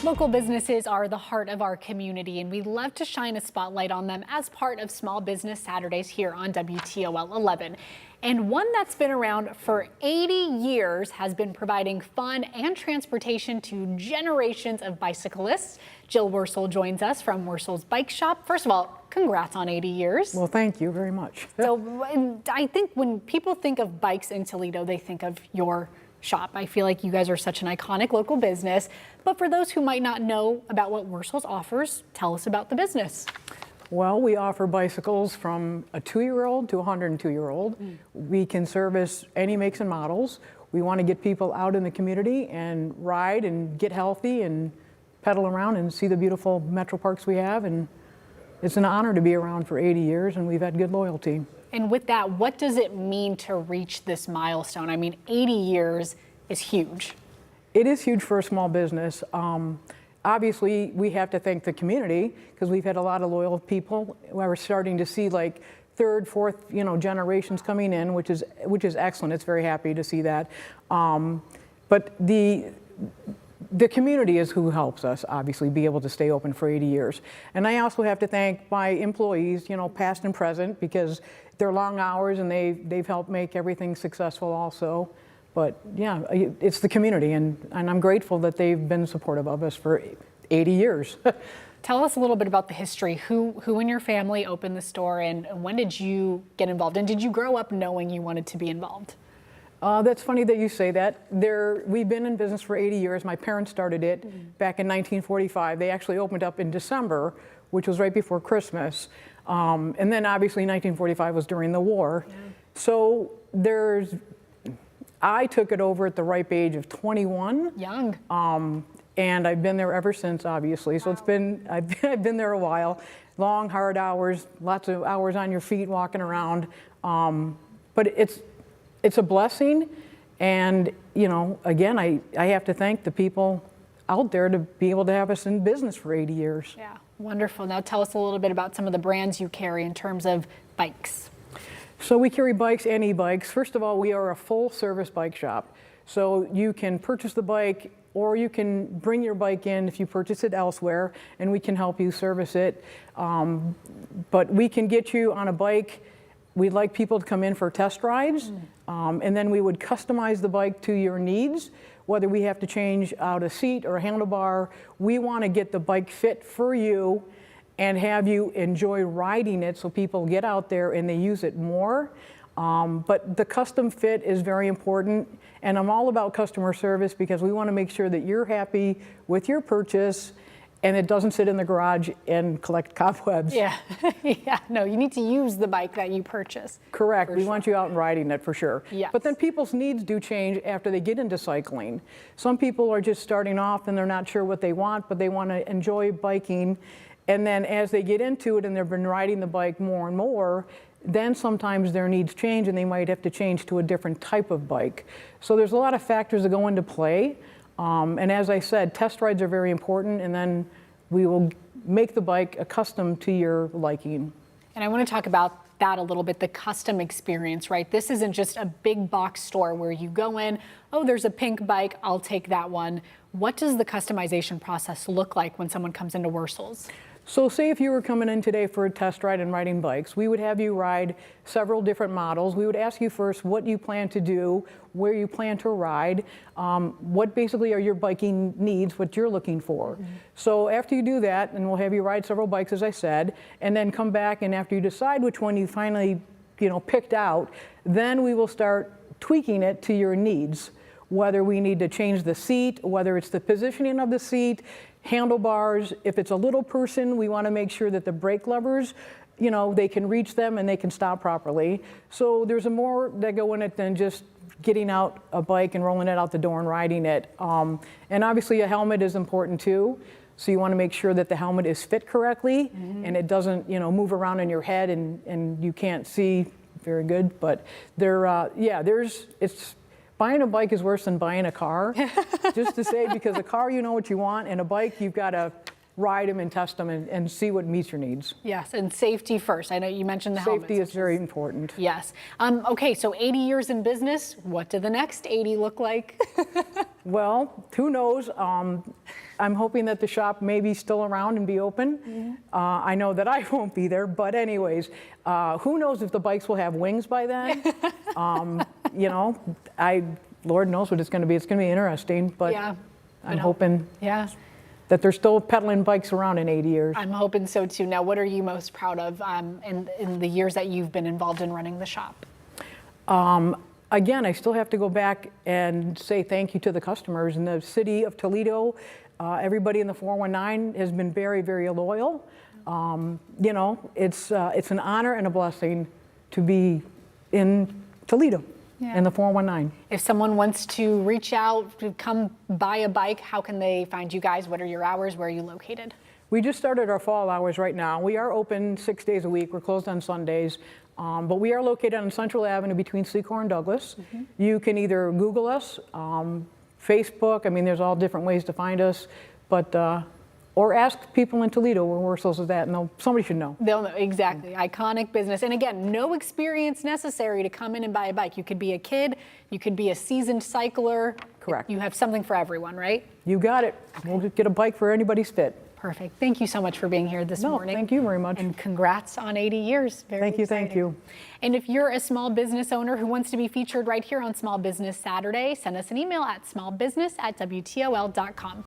Local businesses are the heart of our community, and we love to shine a spotlight on them as part of Small Business Saturdays here on WTOL 11. And one that's been around for 80 years has been providing fun and transportation to generations of bicyclists. Jill Wersell joins us from Wersell's Bike Shop. First of all, congrats on 80 years. Well, thank you very much. So I think when people think of bikes in Toledo, they think of your shop. I feel like you guys are such an iconic local business. But for those who might not know about what Wersell's offers, tell us about the business. Well, we offer bicycles from a 2-year-old to a 102-year-old. We can service any makes and models. We want to get people out in the community and ride and get healthy and pedal around and see the beautiful metro parks we have. And it's an honor to be around for 80 years, and we've had good loyalty. And with that, what does it mean to reach this milestone? I mean, 80 years is huge. It is huge for a small business. Obviously, we have to thank the community because we've had a lot of loyal people. We're starting to see like third, fourth, generations coming in, which is excellent. It's very happy to see that. But the community is who helps us, obviously, be able to stay open for 80 years. And I also have to thank my employees, past and present, because they're long hours and they've helped make everything successful also. But yeah, it's the community, and I'm grateful that they've been supportive of us for 80 years. Tell us a little bit about the history. Who in your family opened the store, and when did you get involved? And did you grow up knowing you wanted to be involved? That's funny that you say that. We've been in business for 80 years. My parents started it back in 1945. They actually opened up in December, which was right before Christmas. And then obviously 1945 was during the war. Yeah. So I took it over at the ripe age of 21. Young. And I've been there ever since, obviously. So Wow. I've been there a while. Long, hard hours, lots of hours on your feet walking around. But it's a blessing. And, again, I have to thank the people out there to be able to have us in business for 80 years. Yeah, wonderful. Now tell us a little bit about some of the brands you carry in terms of bikes. So we carry bikes and e-bikes. First of all, we are a full-service bike shop. So you can purchase the bike, or you can bring your bike in if you purchase it elsewhere, and we can help you service it. But we can get you on a bike. We'd like people to come in for test rides, and then we would customize the bike to your needs, whether we have to change out a seat or a handlebar. We want to get the bike fit for you and have you enjoy riding it so people get out there and they use it more. But the custom fit is very important, and I'm all about customer service because we want to make sure that you're happy with your purchase and it doesn't sit in the garage and collect cobwebs. Yeah, yeah. No, you need to use the bike that you purchase. Correct. We want you out and riding it for sure. Yes. But then people's needs do change after they get into cycling. Some people are just starting off and they're not sure what they want, but they want to enjoy biking. And then as they get into it and they've been riding the bike more and more, then sometimes their needs change and they might have to change to a different type of bike. So there's a lot of factors that go into play. And as I said, test rides are very important, and then we will make the bike accustomed to your liking. And I want to talk about that a little bit, the custom experience, right? This isn't just a big box store where you go in, oh, there's a pink bike, I'll take that one. What does the customization process look like when someone comes into Wersell's? So say if you were coming in today for a test ride and riding bikes, we would have you ride several different models. We would ask you first what you plan to do, where you plan to ride, what basically are your biking needs, what you're looking for. So after you do that, and we'll have you ride several bikes, as I said, and then come back, and after you decide which one you finally picked out, then we will start tweaking it to your needs. Whether we need to change the seat, whether it's the positioning of the seat, handlebars. If it's a little person, we want to make sure that the brake levers, they can reach them and they can stop properly. So there's more that go in it than just getting out a bike and rolling it out the door and riding it. And obviously a helmet is important too. So you want to make sure that the helmet is fit correctly and it doesn't, move around in your head and you can't see very good. But buying a bike is worse than buying a car, just to say, because a car, you know what you want, and a bike, you've got to ride them and test them and see what meets your needs. Yes, and safety first. I know you mentioned the helmets. Safety is very important. Yes. Okay, so 80 years in business, what do the next 80 look like? Well, who knows? I'm hoping that the shop may be still around and be open. I know that I won't be there, but anyways, who knows if the bikes will have wings by then? You know, Lord knows what it's going to be. It's going to be interesting, but Yeah. I'm hoping Yeah. that they're still pedaling bikes around in 80 years. I'm hoping so too. Now, what are you most proud of in the years that you've been involved in running the shop? Again, I still have to go back and say thank you to the customers in the city of Toledo. Everybody in the 419 has been very, very loyal. You know, it's an honor and a blessing to be in Toledo in the 419. If someone wants to reach out, to come buy a bike, how can they find you guys? What are your hours? Where are you located? We just started our fall hours right now. We are open 6 days a week. We're closed on Sundays. But we are located on Central Avenue between Secor and Douglas. You can either Google us, Facebook. I mean, there's all different ways to find us. But or ask people in Toledo where Wersell's is at, and somebody should know. They'll know, exactly. Iconic business. And again, no experience necessary to come in and buy a bike. You could be a kid, you could be a seasoned cycler. Correct. You have something for everyone, right? You got it. We'll get a bike for anybody's fit. Perfect. Thank you so much for being here this morning. Thank you very much. And congrats on 80 years. Very Thank you, exciting. thank you. And if you're a small business owner who wants to be featured right here on Small Business Saturday, send us an email at smallbusiness@wtol.com.